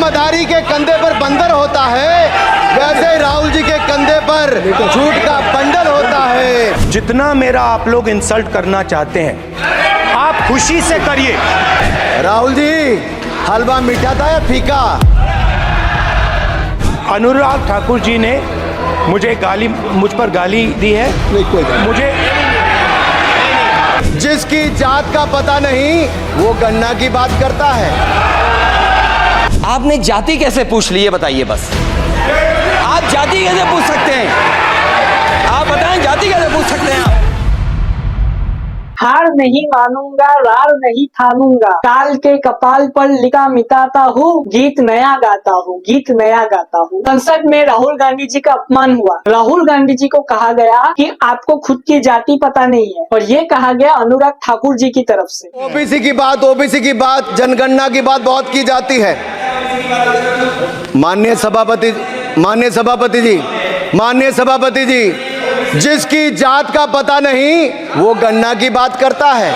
मदारी के कंधे पर बंदर होता है, वैसे ही राहुल जी के कंधे पर झूठ का बंडल होता है। जितना मेरा आप लोग इंसल्ट करना चाहते हैं आप खुशी से करिए। राहुल जी, हलवा मीठा था या फीका? अनुराग ठाकुर जी ने मुझ पर गाली दी है। मुझे जिसकी जात का पता नहीं वो गन्ना की बात करता है। आपने जाति कैसे पूछ ली, ये बताइए बस। आप जाति कैसे पूछ सकते हैं? आप बताएं, जाति कैसे पूछ सकते हैं आप? हार नहीं मानूंगा, रार नहीं ठानूंगा, काल के कपाल पर लिखा मिटाता हूँ, गीत नया गाता हूँ, गीत नया गाता हूँ। संसद में राहुल गांधी जी का अपमान हुआ। राहुल गांधी जी को कहा गया कि आपको खुद की जाति पता नहीं है, और ये कहा गया अनुराग ठाकुर जी की तरफ से। ओबीसी की बात, जनगणना की बात बहुत की जाती है। माननीय सभापति जी, जिसकी जात का पता नहीं वो गन्ना की बात करता है।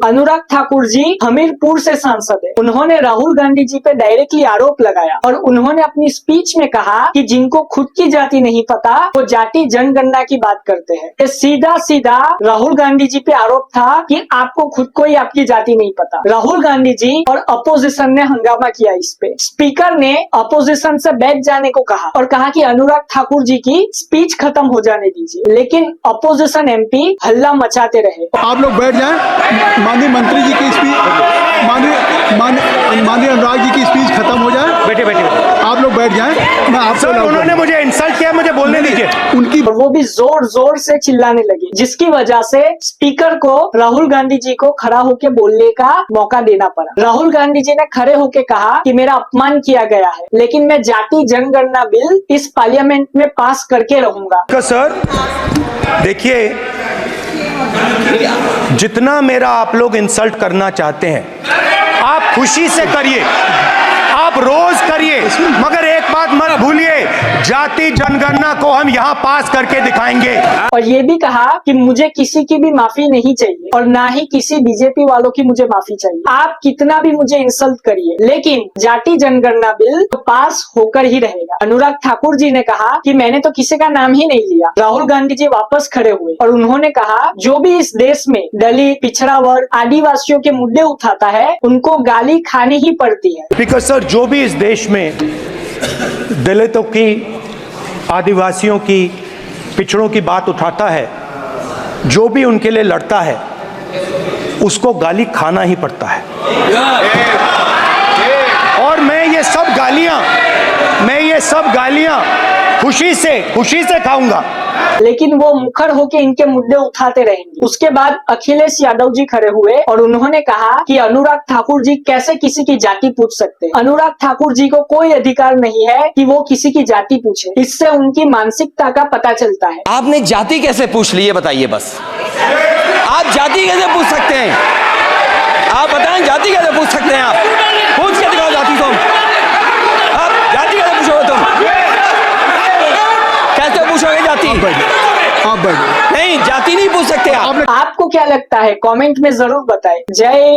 अनुराग ठाकुर जी हमीरपुर से सांसद है। उन्होंने राहुल गांधी जी पे डायरेक्टली आरोप लगाया और उन्होंने अपनी स्पीच में कहा कि जिनको खुद की जाति नहीं पता वो जाति जनगणना की बात करते हैं। ये सीधा राहुल गांधी जी पे आरोप था कि आपको खुद को ही आपकी जाति नहीं पता। राहुल गांधी जी और अपोजिशन ने हंगामा किया इस पे। स्पीकर ने अपोजिशन से बैठ जाने को कहा और कहा कि अनुराग ठाकुर जी की स्पीच खत्म हो जाने दीजिए, लेकिन अपोजिशन एमपी हल्ला मचाते रहे। आप लोग बैठ जाएं, माननीय मंत्री जी की स्पीच, माननीय अनुराग जी की स्पीच खत्म हो जाए। बैठे आप लोग बैठ जाएं। मैं आपसे उन्होंने मुझे इंसल्ट किया, मुझे बोलने दीजिए। उनकी वो भी जोर से चिल्लाने लगे, जिसकी वजह से स्पीकर को राहुल गांधी जी को खड़ा होकर बोलने का मौका देना पड़ा। राहुल गांधी जी ने खड़े होकर कहा कि मेरा अपमान किया गया है, लेकिन मैं जाति जनगणना बिल इस पार्लियामेंट में पास करके रहूंगा। सर देखिए, जितना मेरा आप लोग इंसल्ट करना चाहते हैं आप खुशी से करिए, आप रोज करिए, मगर एक बात मत भूलिए, जाति जनगणना को हम यहाँ पास करके दिखाएंगे। और ये भी कहा कि मुझे किसी की भी माफी नहीं चाहिए और ना ही किसी बीजेपी वालों की मुझे माफी चाहिए। आप कितना भी मुझे इंसल्ट करिए, लेकिन जाति जनगणना बिल तो पास होकर ही रहेगा। अनुराग ठाकुर जी ने कहा कि मैंने तो किसी का नाम ही नहीं लिया। राहुल गांधी जी वापस खड़े हुए और उन्होंने कहा जो भी इस देश में दलित, पिछड़ा वर्ग, आदिवासियों के मुद्दे उठाता है उनको गाली खानी ही पड़ती है। बिकॉज सर, जो भी इस देश में दलितों की, आदिवासियों की, पिछड़ों की बात उठाता है, जो भी उनके लिए लड़ता है, उसको गाली खाना ही पड़ता है। और मैं ये सब गालियां खुशी से खाऊंगा। लेकिन वो मुखर होके इनके मुद्दे उठाते रहेंगे। उसके बाद अखिलेश यादव जी खड़े हुए और उन्होंने कहा कि अनुराग ठाकुर जी कैसे किसी की जाति पूछ सकते हैं। अनुराग ठाकुर जी को कोई अधिकार नहीं है कि वो किसी की जाति पूछे। इससे उनकी मानसिकता का पता चलता है। आपने जाति कैसे पूछ ली, ये बताइए बस। आप जाति कैसे पूछ सकते हैं? आप बताएं, जाति कैसे पूछ सकते हैं? आप पूछ के दिखाओ जाति तुम। आप जाति कैसे पूछोगे तुम? कैसे पूछोगे जाति? आप बैठ नहीं, जाति नहीं पूछ सकते आप। आपको क्या लगता है? कमेंट में जरूर बताएं। जय